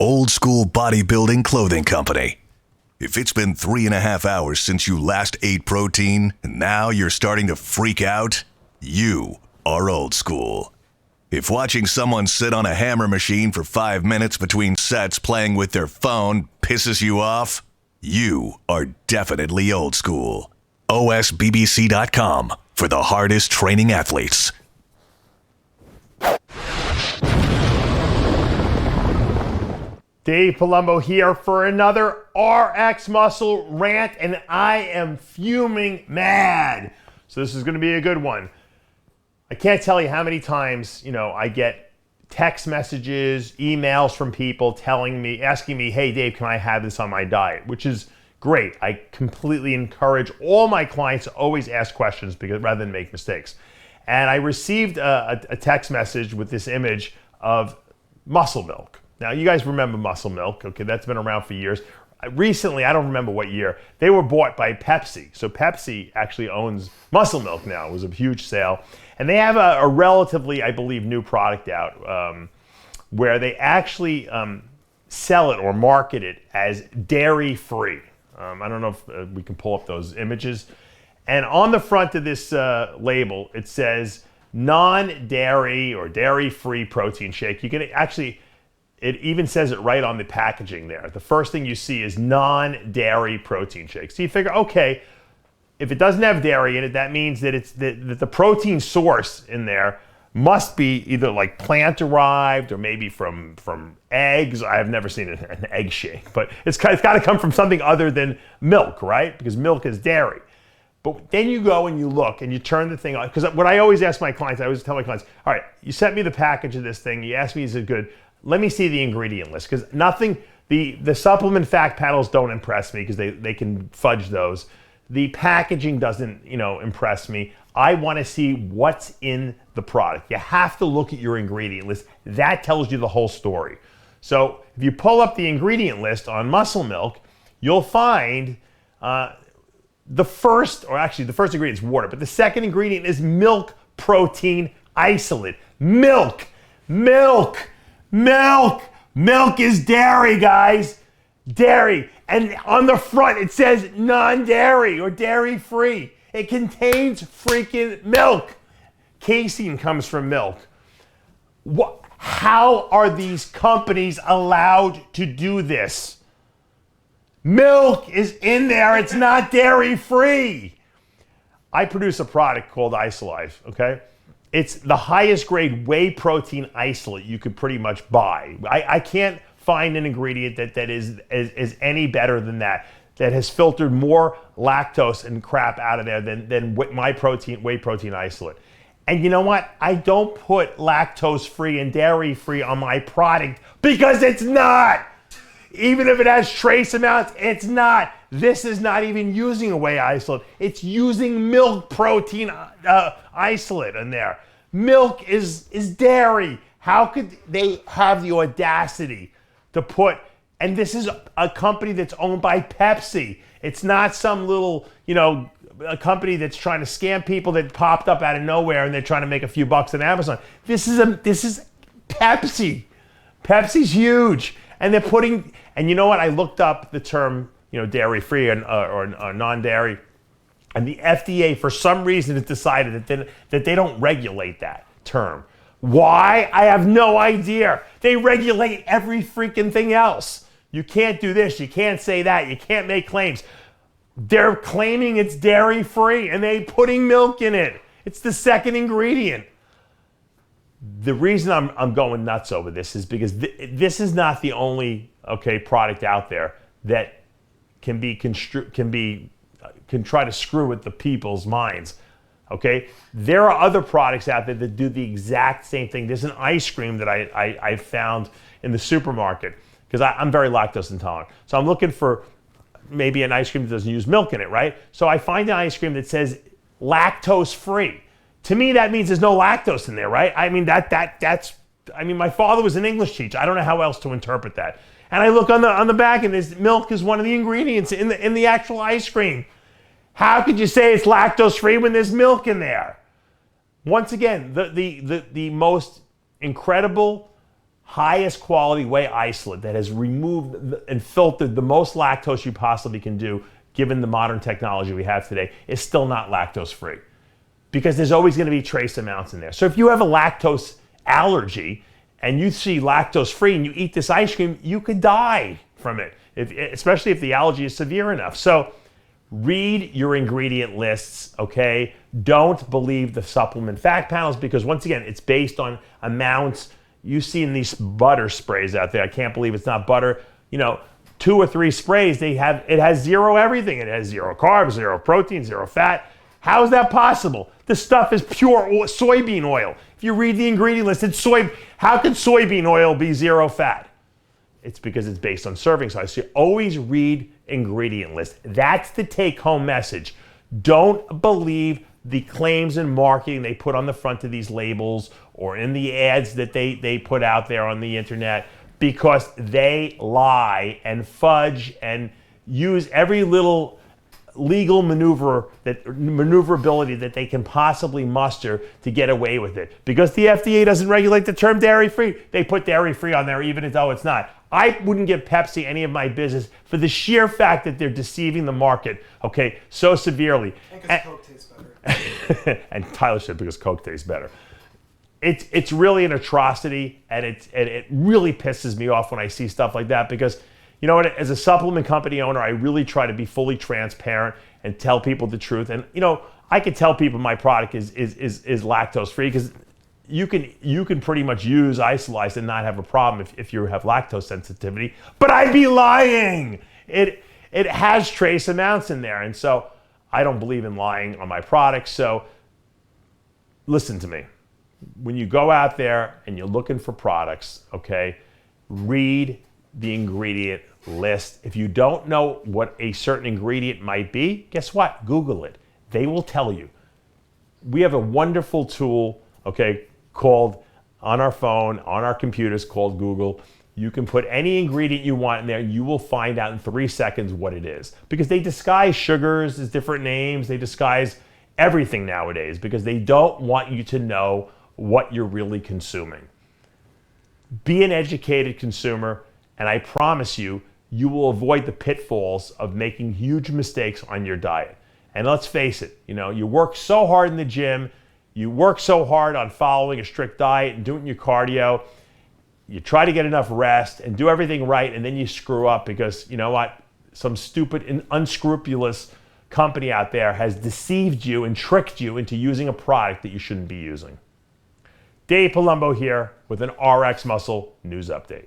Old School Bodybuilding Clothing Company. If it's been 3.5 hours since you last ate protein and now you're starting to freak out, you are old school. If watching someone sit on a hammer machine for 5 minutes between sets playing with their phone pisses you off, you are definitely old school. OSBBC.com for the hardest training athletes. Dave Palumbo here for another RX Muscle rant, and I am fuming mad. So this is going to be a good one. I can't tell you how many times, I get text messages, emails from people asking me, hey Dave, can I have this on my diet? Which is great. I completely encourage all my clients to always ask questions rather than make mistakes. And I received a text message with this image of muscle milk. Now, you guys remember Muscle Milk, okay? That's been around for years. Recently, I don't remember what year, they were bought by Pepsi. So Pepsi actually owns Muscle Milk now. It was a huge sale. And they have a relatively, I believe, new product out where they actually sell it or market it as dairy-free. I don't know if we can pull up those images. And on the front of this label, it says non-dairy or dairy-free protein shake. You can actually... It even says it right on the packaging there. The first thing you see is non-dairy protein shake. So you figure, okay, if it doesn't have dairy in it, that means that that the protein source in there must be either like plant-derived or maybe from eggs. I have never seen an egg shake, but it's got to come from something other than milk, right? Because milk is dairy. But then you go and you look and you turn the thing on. Because what I always ask my clients, I always tell my clients, all right, you sent me the package of this thing. You asked me, is it good? Let me see the ingredient list, because the supplement fact panels don't impress me because they can fudge those. The packaging doesn't, impress me. I want to see what's in the product. You have to look at your ingredient list. That tells you the whole story. So if you pull up the ingredient list on Muscle Milk, you'll find the first ingredient is water, but the second ingredient is milk protein isolate. Milk is dairy, guys. Dairy. And on the front, it says non-dairy or dairy-free. It contains freaking milk. Casein comes from milk. How are these companies allowed to do this? Milk is in there. It's not dairy-free. I produce a product called Isolife, okay? It's the highest grade whey protein isolate you could pretty much buy. I can't find an ingredient that is any better than that has filtered more lactose and crap out of there than my whey protein isolate. And you know what? I don't put lactose free and dairy free on my product because it's not. Even if it has trace amounts, it's not. This is not even using a whey isolate. It's using milk protein isolate in there. Milk is dairy. How could they have the audacity to put, and this is a company that's owned by Pepsi. It's not some little, a company that's trying to scam people that popped up out of nowhere and they're trying to make a few bucks on Amazon. This is Pepsi. Pepsi's huge. And they're putting, and you know what? I looked up the term, dairy-free or non-dairy, and the FDA, for some reason, has decided that they don't regulate that term. Why? I have no idea. They regulate every freaking thing else. You can't do this. You can't say that. You can't make claims. They're claiming it's dairy-free, and they're putting milk in it. It's the second ingredient. The reason I'm going nuts over this is because this is not the only product out there that can try to screw with the people's minds. Okay, there are other products out there that do the exact same thing. There's an ice cream that I found in the supermarket because I'm very lactose intolerant. So I'm looking for maybe an ice cream that doesn't use milk in it, right? So I find an ice cream that says lactose free. To me, that means there's no lactose in there, right? I mean, my father was an English teacher. I don't know how else to interpret that. And I look on the back, and this milk is one of the ingredients in the actual ice cream. How could you say it's lactose free when there's milk in there? Once again, the most incredible highest quality whey isolate that has removed and filtered the most lactose you possibly can do, given the modern technology we have today, is still not lactose free. Because there's always going to be trace amounts in there. So if you have a lactose allergy and you see lactose free and you eat this ice cream, you could die from it, especially if the allergy is severe enough. So read your ingredient lists, okay? Don't believe the supplement fact panels, because once again, it's based on amounts. You see in these butter sprays out there, I can't believe it's not butter. 2 or 3 sprays, it has zero everything. It has 0 carbs, 0 protein, 0 fat. How is that possible? This stuff is pure soybean oil. If you read the ingredient list, it's soy. How can soybean oil be 0 fat? It's because it's based on serving size. So you always read ingredient list. That's the take-home message. Don't believe the claims and marketing they put on the front of these labels or in the ads that they put out there on the internet, because they lie and fudge and use every little legal maneuverability that they can possibly muster to get away with it. Because the FDA doesn't regulate the term dairy-free, they put dairy-free on there even though it's not. I wouldn't give Pepsi any of my business for the sheer fact that they're deceiving the market, okay, so severely. And because Coke tastes better. And Tyler said because Coke tastes better. It's really an atrocity, and it really pisses me off when I see stuff like that, because you know what, as a supplement company owner, I really try to be fully transparent and tell people the truth. And I can tell people my product is lactose free, because you can pretty much use Isolyze and not have a problem if you have lactose sensitivity. But I'd be lying. It has trace amounts in there, and so I don't believe in lying on my products. So listen to me. When you go out there and you're looking for products, okay, read the ingredient list. If you don't know what a certain ingredient might be, guess what? Google it. They will tell you. We have a wonderful tool, okay, called on our phone, on our computers, called Google. You can put any ingredient you want in there. You will find out in 3 seconds what it is, because they disguise sugars as different names. They disguise everything nowadays because they don't want you to know what you're really consuming. Be an educated consumer, and I promise you, you will avoid the pitfalls of making huge mistakes on your diet. And let's face it, you work so hard in the gym, you work so hard on following a strict diet and doing your cardio, you try to get enough rest and do everything right, and then you screw up because, you know what, some stupid and unscrupulous company out there has deceived you and tricked you into using a product that you shouldn't be using. Dave Palumbo here with an RX Muscle news update.